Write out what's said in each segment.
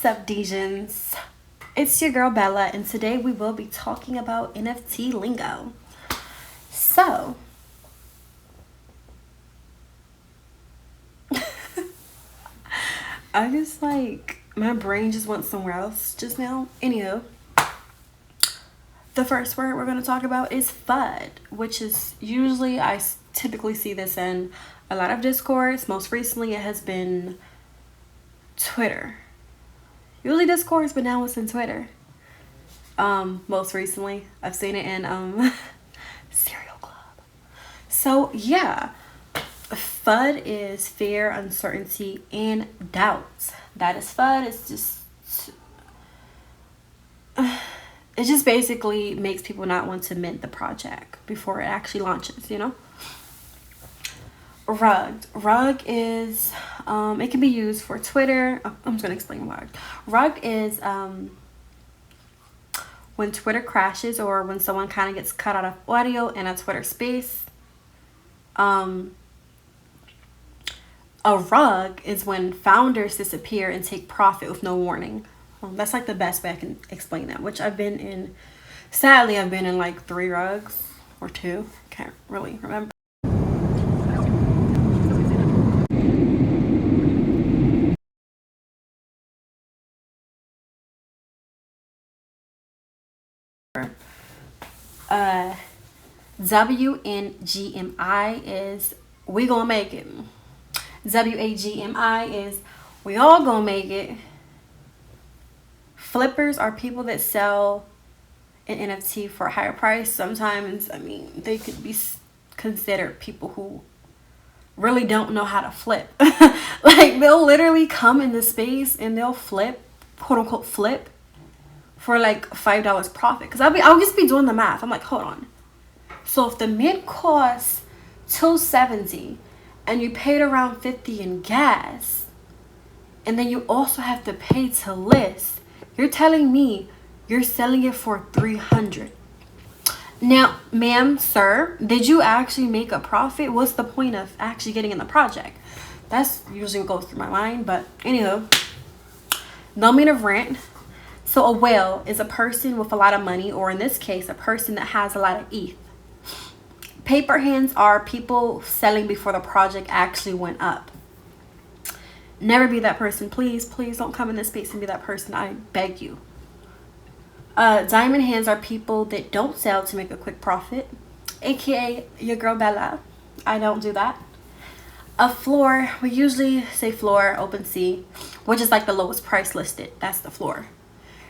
What's up, Dejans? It's your girl Bella, and today we will be talking about NFT lingo. So, I just my brain just went somewhere else just now. Anywho, the first word we're going to talk about is FUD, which is usually, typically see this in a lot of discourse. Most recently, it has been Twitter. Usually Discourse, but now it's in Twitter. Most recently, I've seen it in Serial Club. So yeah, FUD is fear, uncertainty, and doubt. That is FUD. It just basically makes people not want to mint the project before it actually launches. Rug is it can be used for Twitter. I'm just gonna explain rug. Rug is when Twitter crashes or when someone kind of gets cut out of audio in a Twitter space. A rug is when founders disappear and take profit with no warning. That's like the best way I can explain that, which sadly I've been in like 3 rugs or 2, can't really remember. WNGMI is we gonna make it. WAGMI is we all gonna make it. Flippers are people that sell an NFT for a higher price. Sometimes, they could be considered people who really don't know how to flip. Like, they'll literally come in the space and they'll flip, quote unquote flip, for like $5 profit. Because I'll just be doing the math. I'm like, hold on. So if the mint costs $270 and you paid around $50 in gas, and then you also have to pay to list, you're telling me you're selling it for $300. Now, ma'am, sir, did you actually make a profit? What's the point of actually getting in the project? That's usually what goes through my mind. But anywho, no mean of rent. So a whale is a person with a lot of money, or in this case, a person that has a lot of ETH. Paperhands are people selling before the project actually went up. Never be that person. Please don't come in this space and be that person. I beg you. Diamond hands are people that don't sell to make a quick profit, aka your girl Bella. I don't do that. A floor, we usually say floor, open sea, which is like the lowest price listed. That's the floor.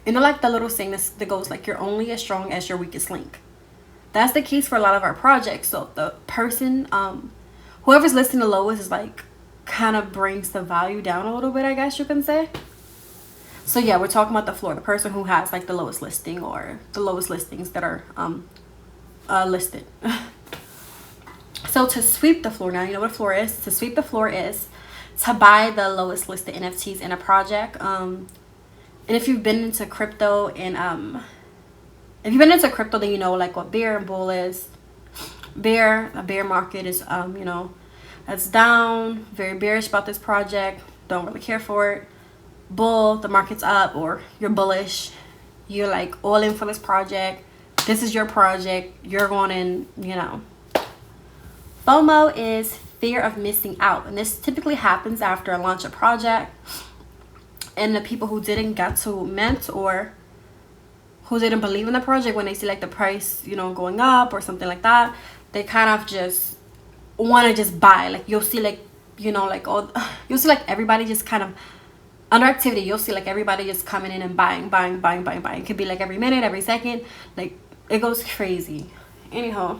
Like the little saying that goes like, you're only as strong as your weakest link. That's the case for a lot of our projects. So the person, whoever's listing the lowest is like kind of brings the value down a little bit, I guess you can say. So yeah, we're talking about the floor, the person who has like the lowest listing or the lowest listings that are listed. So to sweep the floor, now you know what a floor is. To sweep the floor is to buy the lowest listed NFTs in a project. And if you've been into crypto then you know like what bear and bull is. A bear market is that's down, very bearish about this project, don't really care for it. Bull, the market's up, or you're bullish, you're like all in for this project, this is your project, you're going in. FOMO is fear of missing out, and this typically happens after a launch a project, and the people who didn't get to mint or who didn't believe in the project, when they see like the price going up or something like that, they kind of just want to just buy. Like you'll see you'll see like everybody just kind of under activity, you'll see like everybody just coming in and buying. It could be like every minute, every second, like it goes crazy. Anyhow,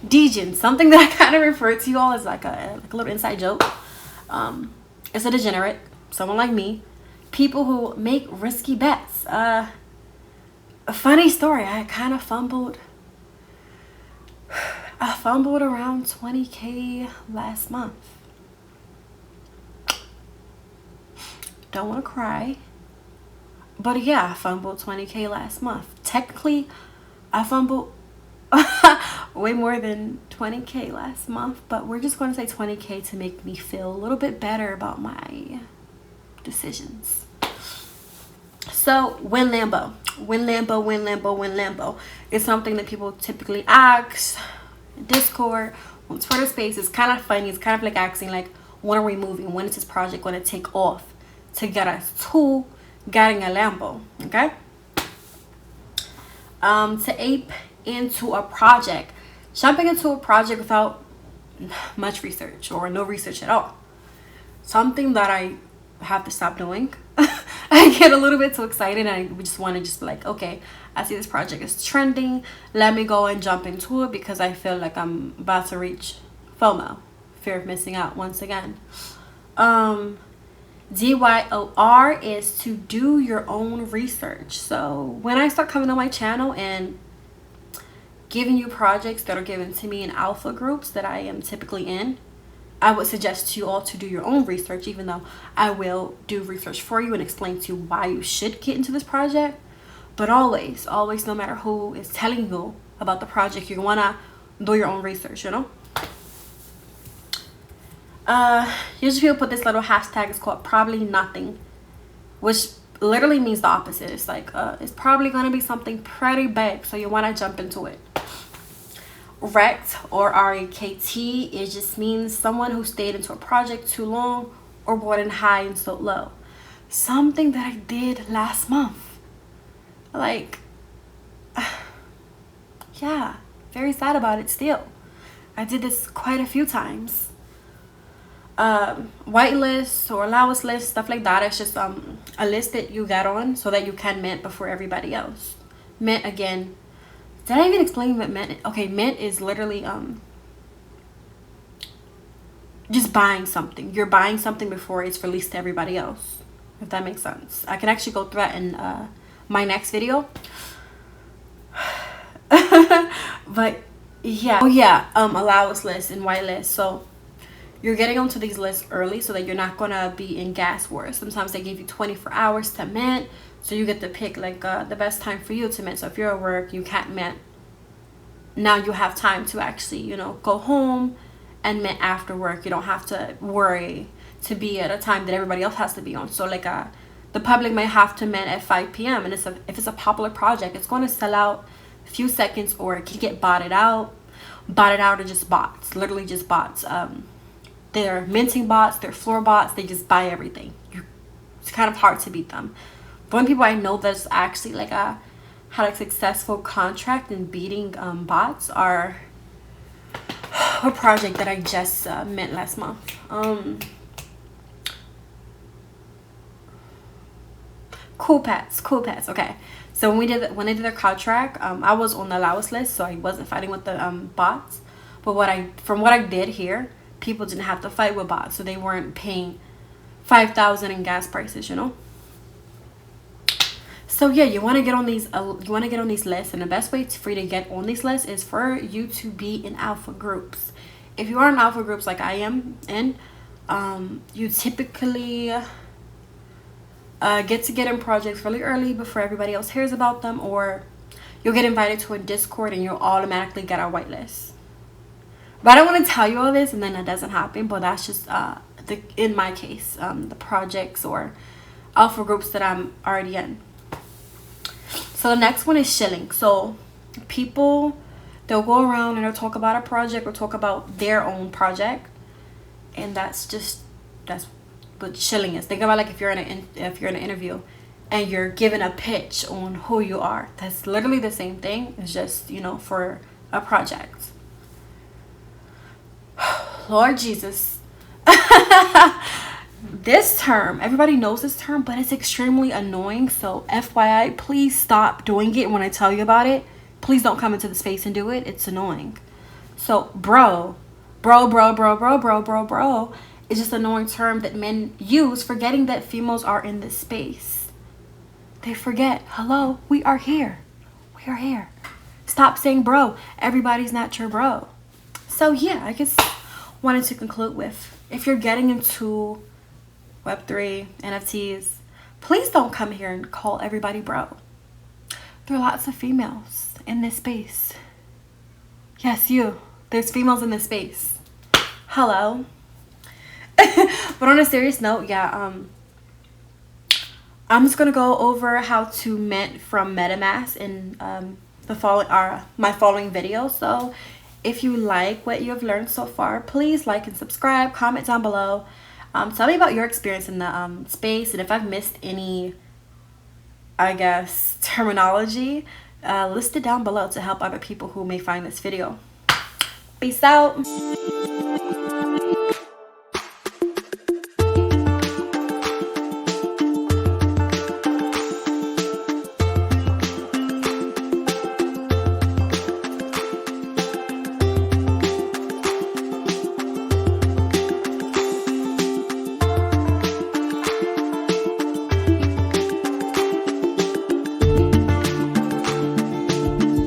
Dejan, something that I kind of refer to you all as like a little inside joke. It's a degenerate, someone like me, people who make risky bets. A funny story, I kind of fumbled around 20K last month. Don't want to cry, but yeah, I fumbled 20K last month. Technically, I fumbled way more than 20K last month, but we're just going to say 20K to make me feel a little bit better about my decisions. So when Limbo is something that people typically ask. Discord, on Twitter Space, is kind of funny. It's kind of like asking like, when are we moving? When is this project going to take off to get us to getting a Lambo? Okay. To ape into a project, jumping into a project without much research or no research at all. Something that I have to stop doing. I get a little bit too excited and I just want to just be like, okay, I see this project is trending. Let me go and jump into it because I feel like I'm about to reach FOMO, fear of missing out once again. DYOR is to do your own research. So when I start coming on my channel and giving you projects that are given to me in alpha groups that I am typically in, I would suggest to you all to do your own research, even though I will do research for you and explain to you why you should get into this project. But always, no matter who is telling you about the project, you want to do your own research, you know? Usually people put this little hashtag, it's called probably nothing, which literally means the opposite. It's like, it's probably going to be something pretty big, so you want to jump into it. Rekt or Rekt, it just means someone who stayed into a project too long or bought in high and sold low. Something that I did last month. Like, yeah, very sad about it still. I did this quite a few times. Whitelist or allowance list, stuff like that. It's just a list that you get on so that you can mint before everybody else. Mint, again, did I even explain what mint is? Okay, mint is literally just buying something. You're buying something before it's released to everybody else, if that makes sense. I can actually go through that in my next video. But yeah, allowance list and whitelist. So you're getting onto these lists early so that you're not gonna be in gas wars. Sometimes they give you 24 hours to mint, so you get to pick like the best time for you to mint. So if you're at work, you can't mint. Now you have time to actually, you know, go home and mint after work. You don't have to worry to be at a time that everybody else has to be on. So like the public may have to mint at 5 p.m. and if it's a popular project, it's going to sell out a few seconds, or it can get botted out or just bots, literally just bots. They're minting bots, they're floor bots, they just buy everything. It's kind of hard to beat them. The only people I know that's actually like had a successful contract in beating bots are a project that I just mint last month. Cool pets. Okay, so when they did their contract, I was on the allowance list, so I wasn't fighting with the bots. But from what I did hear, people didn't have to fight with bots, so they weren't paying $5,000 in gas prices, you know. So yeah, you want to get on these lists, and the best way for you to get on these lists is for you to be in alpha groups. If you are in alpha groups like I am in, you typically get in projects really early before everybody else hears about them, or you'll get invited to a Discord and you'll automatically get a whitelist. But I don't want to tell you all this and then it doesn't happen, but that's just in my case, the projects or alpha groups that I'm already in. So the next one is shilling. So people, they'll go around and they'll talk about a project or talk about their own project, and that's what shilling is. Think about like if you're in an interview and you're given a pitch on who you are. That's literally the same thing. It's just, you know, for a project. Lord Jesus. This term, everybody knows this term, but it's extremely annoying. So FYI, please stop doing it when I tell you about it. Please don't come into the space and do it. It's annoying. So bro is just an annoying term that men use, forgetting that females are in this space. They forget, hello, we are here. Stop saying bro. Everybody's not your bro. So yeah, I just wanted to conclude with, if you're getting into Web3, NFTs, please don't come here and call everybody bro. There are lots of females in this space. Yes, there's females in this space. Hello. But on a serious note, yeah, I'm just gonna go over how to mint from MetaMask in my following video. So if you like what you have learned so far, please like and subscribe, comment down below. Tell me about your experience in the space, and if I've missed any, I guess, terminology, list it down below to help other people who may find this video. Peace out.